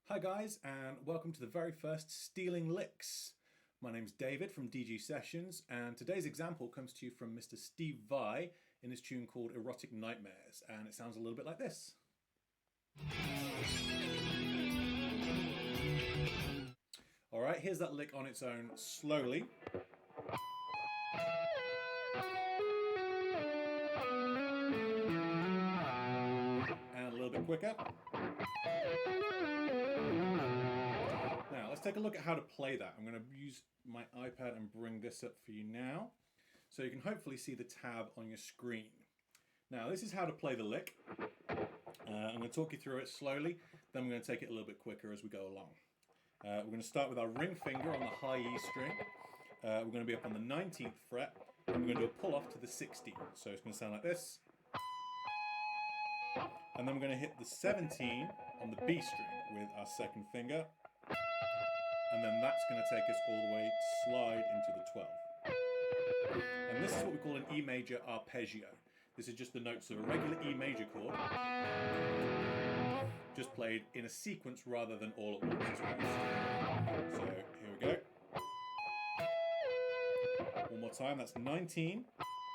Hi guys, and welcome to the very first Stealing Licks. My name's David from DG Sessions, and today's example comes to you from Mr. Steve Vai in his tune called Erotic Nightmares, and it sounds a little bit like this. Alright, here's that lick on its own slowly. And a little bit quicker. Now, let's take a look at how to play that. I'm going to use my iPad and bring this up for you now, so you can hopefully see the tab on your screen. Now, this is how to play the lick. I'm going to talk you through it slowly, then we're going to take it a little bit quicker as we go along. We're going to start with our ring finger on the high E string. We're going to be up on the 19th fret, and we're going to do a pull off to the 16th. So it's going to sound like this. And then we're going to hit the 17 on the B string with our second finger. And then that's going to take us all the way to slide into the 12. And this is what we call an E major arpeggio. This is just the notes of a regular E major chord, just played in a sequence rather than all at once. So here we go. One more time, that's 19,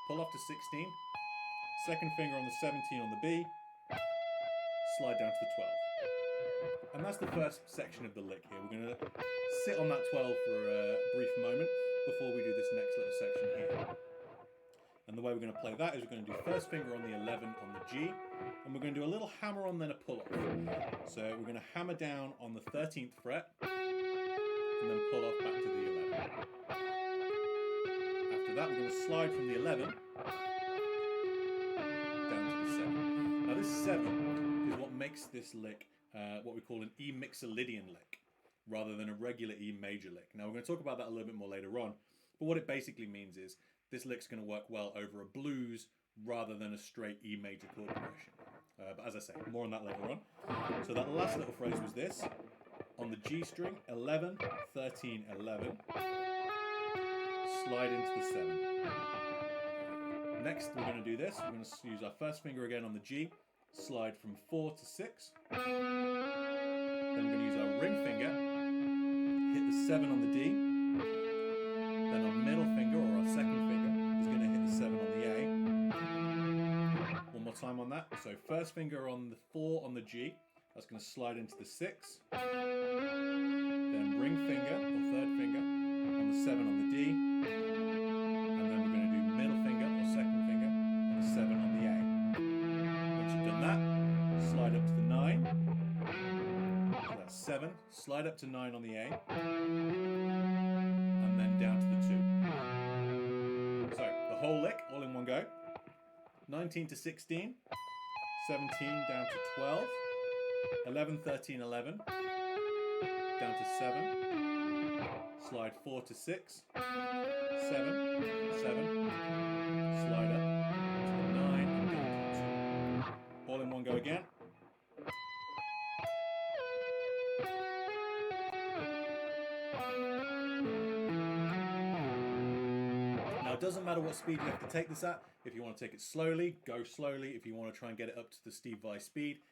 pull off to 16, second finger on the 17 on the B, slide down to the 12. And that's the first section of the lick here. We're going to sit on that 12 for a brief moment before we do this next little section here. And the way we're going to play that is we're going to do first finger on the 11 on the G, and we're going to do a little hammer on, then a pull off. So we're going to hammer down on the 13th fret, and then pull off back to the 11. After that, we're going to slide from the 11 down to the 7. Now this 7 is what makes this lick what we call an E mixolydian lick, rather than a regular E major lick. Now we're going to talk about that a little bit more later on, but what it basically means is this lick's going to work well over a blues rather than a straight E major chord progression. But as I say, more on that later on. So that last little phrase was this. On the G string, 11, 13, 11. Slide into the 7. Next, we're going to do this. We're going to use our first finger again on the G, slide from 4 to 6. Then we're going to use our ring finger, hit the 7 on the D. Then our middle finger, or our second finger, is going to hit the 7 on the A. One more time on that. So first finger on the 4 on the G, that's going to slide into the 6. Then ring finger, or third finger, on the 7 on the D. And then we're going to do middle finger, or second finger, on the 7 on the A. Once you've done that, slide up to the 9. So that's 7. Slide up to 9 on the A. And then down to the 2. So the whole lick, all in one go. 19 to 16. 17 down to 12. 11, 13, 11. Down to 7. Slide 4 to 6. 7. 7. Slide up to the 9 and down to the 2. All in one go again. Now, it doesn't matter what speed you have to take this at. If you want to take it slowly, go slowly. If you want to try and get it up to the Steve Vai speed,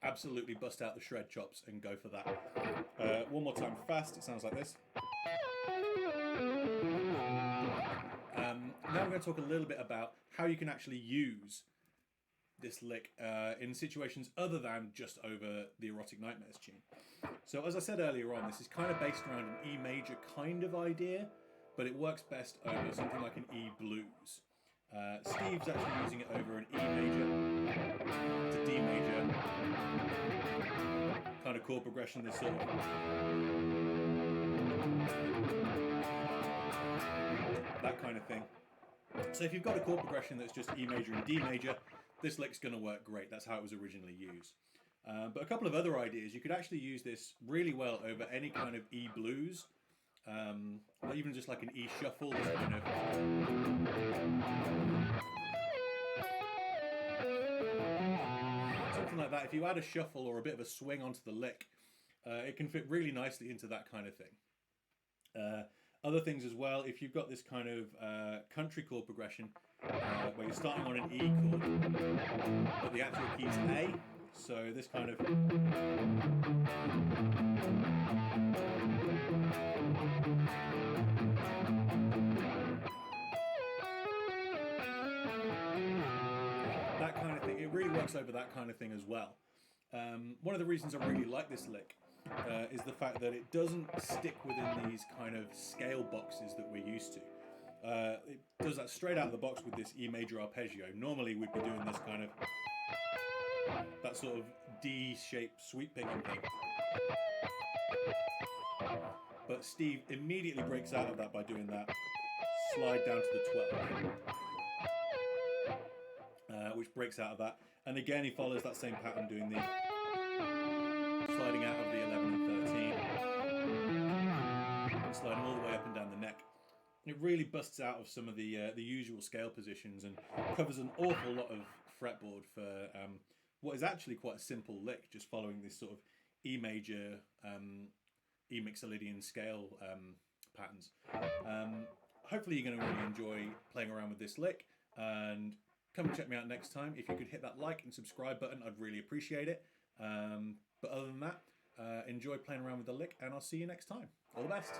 absolutely bust out the shred chops and go for that. One more time fast, it sounds like this. Now I'm going to talk a little bit about how you can actually use this lick in situations other than just over the Erotic Nightmares tune. So as I said earlier on, this is kind of based around an E major kind of idea, but it works best over something like an E blues. Steve's actually using it over an E major to D major kind of chord progression, this sort of that kind of thing. So if you've got a chord progression that's just E major and D major, this lick's going to work great. That's how it was originally used. But a couple of other ideas, you could actually use this really well over any kind of E blues, or even just like an E shuffle, this kind of something like that. If you add a shuffle or a bit of a swing onto the lick, it can fit really nicely into that kind of thing. Other things as well, if you've got this kind of country chord progression where you're starting on an E chord, but the actual key is A, So this kind of that kind of thing. It really works over that kind of thing as well. One of the reasons I really like this lick is the fact that it doesn't stick within these kind of scale boxes that we're used to. It does that straight out of the box with this E major arpeggio. Normally we'd be doing this kind of, that sort of D-shaped sweep picking thing. But Steve immediately breaks out of that by doing that slide down to the 12, which breaks out of that. And again, he follows that same pattern, doing the sliding out of the 11 and 13, and sliding all the way up and down the neck. It really busts out of some of the usual scale positions and covers an awful lot of fretboard for what is actually quite a simple lick, just following this sort of E major, E mixolydian scale patterns. Hopefully you're going to really enjoy playing around with this lick, and come and check me out next time. If you could hit that like and subscribe button, I'd really appreciate it. But other than that, enjoy playing around with the lick, and I'll see you next time. All the best.